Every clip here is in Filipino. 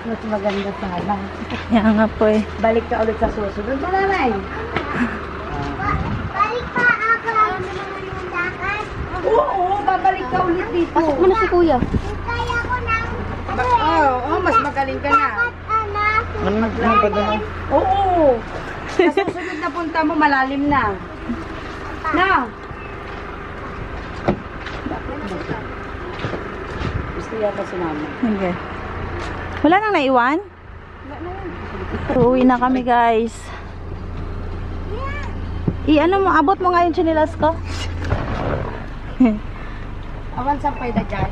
Mas maganda sana. Yan nga po eh. Balik ka ulit sa susunod. Malalay. Balik pa ako. Yung dakas. Oo, babalik ka ulit dito. Pasok mo na si kuya. Kaya ko ng Oo, mas magaling ka na. anak. Ano pa doon? Oo. Sa susunod na punta mo, malalim na. Na. Gusto yata si mama. Sige. Wala nang naiwan? Uuwi na kami guys. I-ano mo, abot mo nga yung chinilas ko. Awan sa pwede dyan.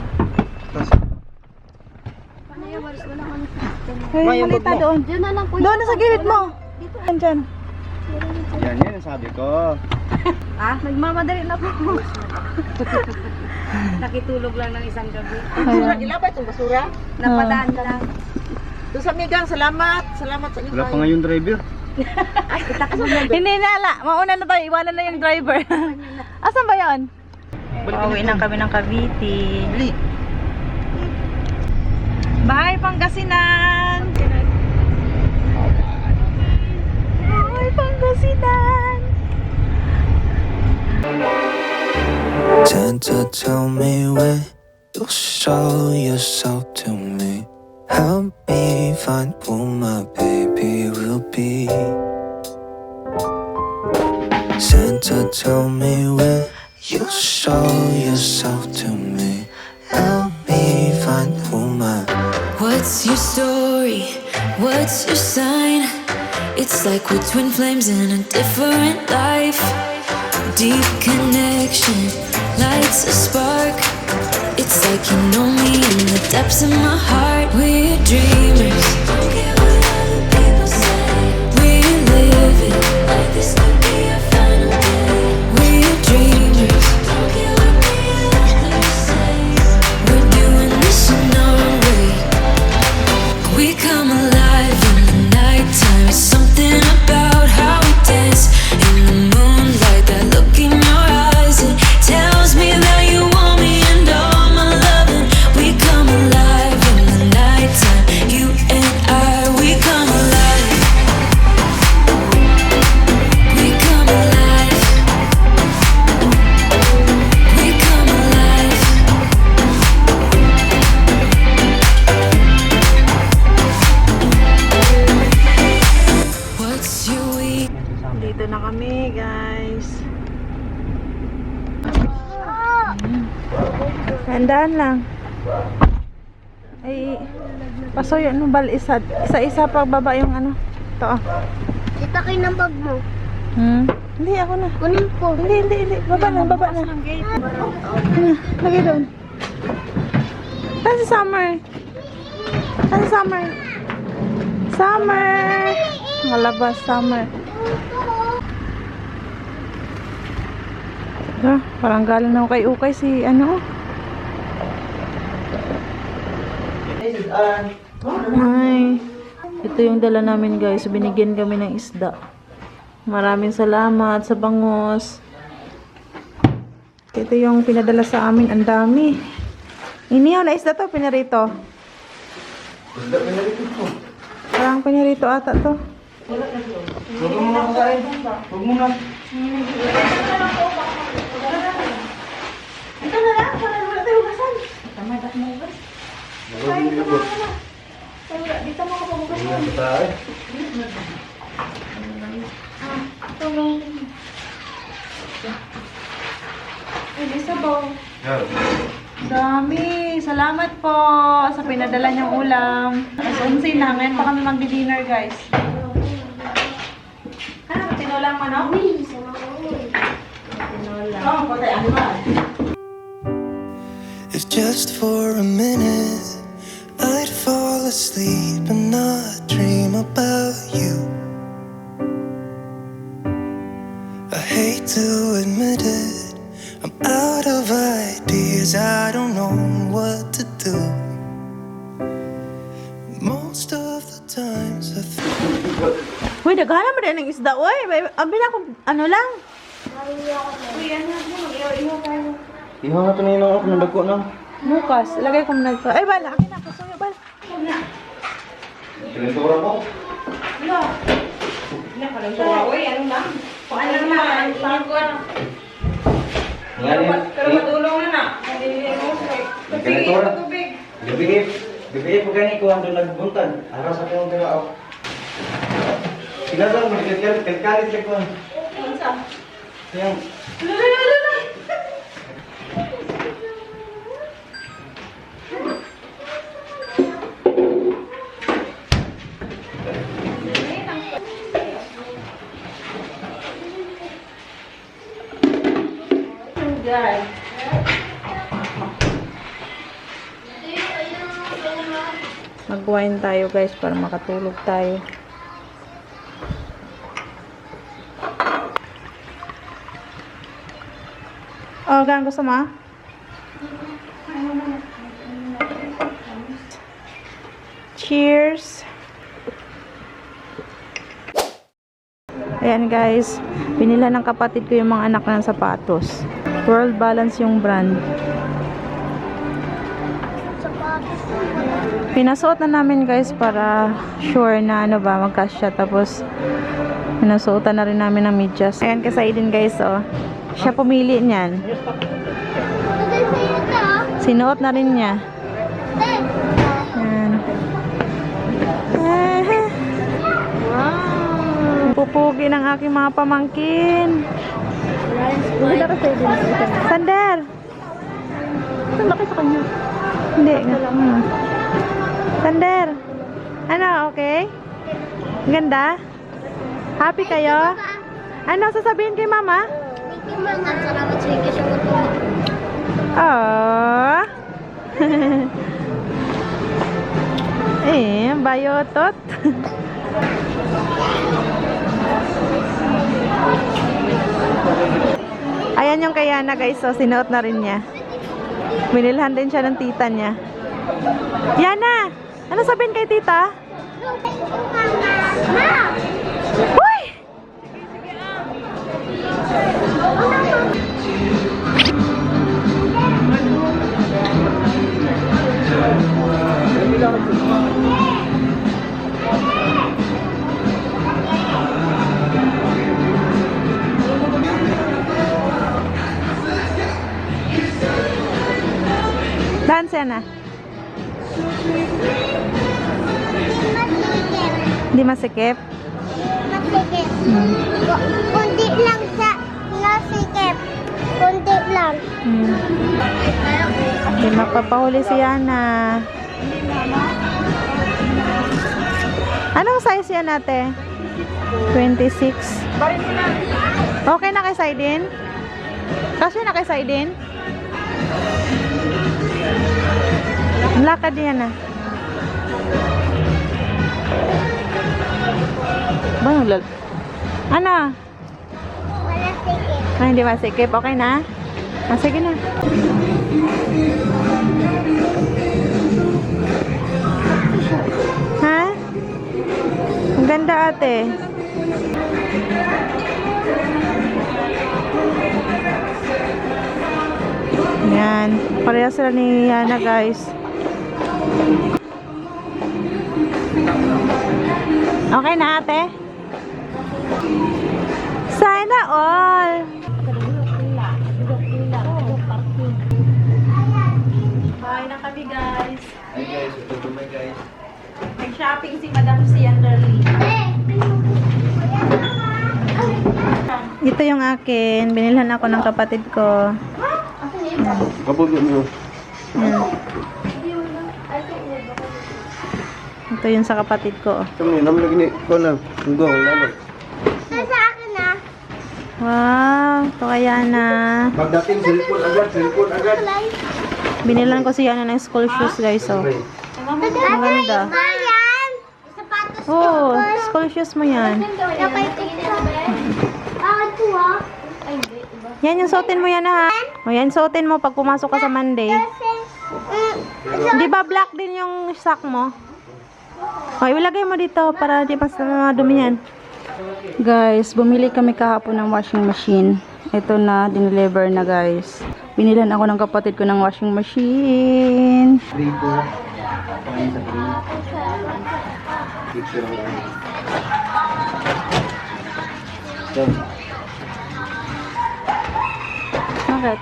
Hey, Ma, yung malita bag mo. doon. Diyan na lang po. Doon na sa gilid mo. Dyan. Yan ang sabi ko. Ha? Nagmamadali na po. Nakitulog lang ng isang gabi. Ayun. Ilabay itong basura. Napadaan lang. Doon sa Migang, salamat. Salamat sa inyo. Wala pa nga yung driver. Hindi na ala. Mauna na tayo. Iwanan na yung driver. Asan ba yun? Pauwi na kami ng Cavite. Bye, Pangasinan! Bye, Pangasinan! Tend to tell me when you'll show yourself to me. Help me find who my baby will be. Santa, tell me when you'll show yourself to me. Help me find who my. What's your story? What's your sign? It's like we're twin flames in a different life. Deep connection lights a spark. It's like you know me in the depths of my heart. We're dreamers. Don't care what other people say. We're living like this could be our final day. We're dreamers. Don't care what the others say. We're doing this in our way. We come alive in the nighttime. It's something about how we dance in the moonlight. That look in your eyes, it tells me that you want me and all my loving. We come alive in the nighttime. You and I, we come alive. We come alive. We come alive. What's your week? Dito na kami, guys. Handaan lang. Ay, pasoy, ano bal, isa-isa pagbaba yung ano. Ito, ah. Itakin ng bag mo. Hindi, ako na. Kunin ko. Hindi. Baba na. Lagi doon. Saan si Summer? Summer! Malabas, Summer. Parang galing na kay Ukay si ano. Ay, ito yung dala namin guys. Binigyan kami ng isda. Maraming salamat sa bangos. Ito yung pinadala sa amin. Ang dami. Inihaw na isda to, pinarito. Parang pinarito ata to. Huwag mo na kasain. Huwag mo na. Ito na lang, para wala tayo hugasan. Tamadak mo hugas. Dito mo ako pabugasan. Ay, sabaw. Dami. Salamat po sa pinadala niyong ulam. Alas 11 na. Ngayon pa kami magdi-dinner, guys. Ano? Tinulang manok? Tinulang. If just for a minute I'd fall asleep and not dream about you. I hate to admit it, I'm out of ideas, I don't know what to do. Most of the times I Uy, naghahanap mo rin ng isda. Uy, abi na ako, ano lang. Ihaw na ito na yung ako ng dagko na. Bukas. Ilagay ko muna ito. Ay, bala. Akin na. Kasuyo, bala. Kalentura po. Pero matulong na na. Kalentura. Gabi po gani ko ang nagbuntag. Aras ako ang tira ako. Sila lang, magkakalit lang ko. Yang. Guys. Mag-wine tayo guys para makatulog tayo. Oh, gaan gusto mo? Cheers! Ayan guys, binila ng kapatid ko yung mga anak ng sapatos. World Balance yung brand. Pinasuot na namin guys para sure na ano ba magkasya, tapos pinasuotan na rin namin ng medyas. Ayan kasi Aiden guys, oh. Siya pumili niyan. Sinuot na rin niya. Ayan. Pupugi ng aking mga pamangkin. Sander! Saan laki sa kanya? Hindi. Sander! Ano, okay? Ganda? Happy kayo? Ano sasabihin kay mama? Salamat sa iyo sa mundo. Aww. Bayotot. Ayan yung kay Yana guys, so sinuot na rin niya. Binilhan din siya ng tita niya. Yana! Ano sabihin kay tita? Uy! Dance yan ah. Hindi masikip? Masikip. Kundi lang sa nasikip. Kundi lang. Hindi magpapahuli si Yana. Anong size yan ate? 26. Okay na kay Saidin? Kasi na kay Saidin? Lakad yan ah. Ano? Wala sikip. Ay, hindi masikip. Okay na? Ah, sige na. Ha? Ang ganda ate. Yan. Pareha sila ni Yana guys. Okay na ate? Sana all. Bye na kami guys. Hi guys, ito po my guys. Nag-shopping si Madam si Anderly. Ito yung akin. Binilhan ako ng kapatid ko. Kapag mo. Yan. Ito yun sa kapatid ko. Kami naman lagi ni ko na. Go, lalo. Nasa akin na. Wow, ito kaya na. Pagdating cellphone agad. Binilan ko si Yana ng school shoes guys. So. Ang ganda. Ayan. Sapatos ko. Oh, school shoes mo yan. Napay ito. Bakit ko ah? Yan yung suotin mo yan ha. O yan suotin mo pag pumasok ka sa Monday. Di ba black din yung sock mo? O ilagay mo dito para di pa sa dumi yan. Guys, bumili kami kahapon ng washing machine. Ito na, dineliver na guys. Binilan ako ng kapatid ko ng washing machine. Bakit?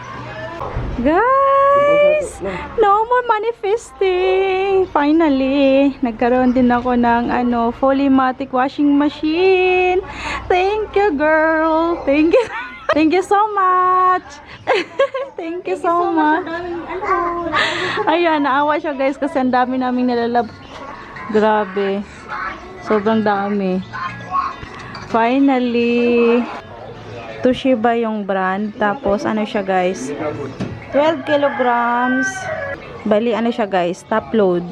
Guys! No more manifesting! Finally! Nagkaroon din ako ng Fullymatic washing machine. Thank you, girl! Thank you! Thank you so much! Thank you so much! Ayan, naawa siya guys kasi ang dami naming nalalab. Grabe. Sobrang dami. Finally! Toshiba yung brand. Tapos, ano siya guys? 12 kilograms. Bali, ano siya guys? Top load.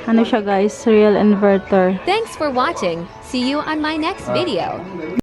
Ano siya guys? Real inverter. Thanks for watching. See you on my next video.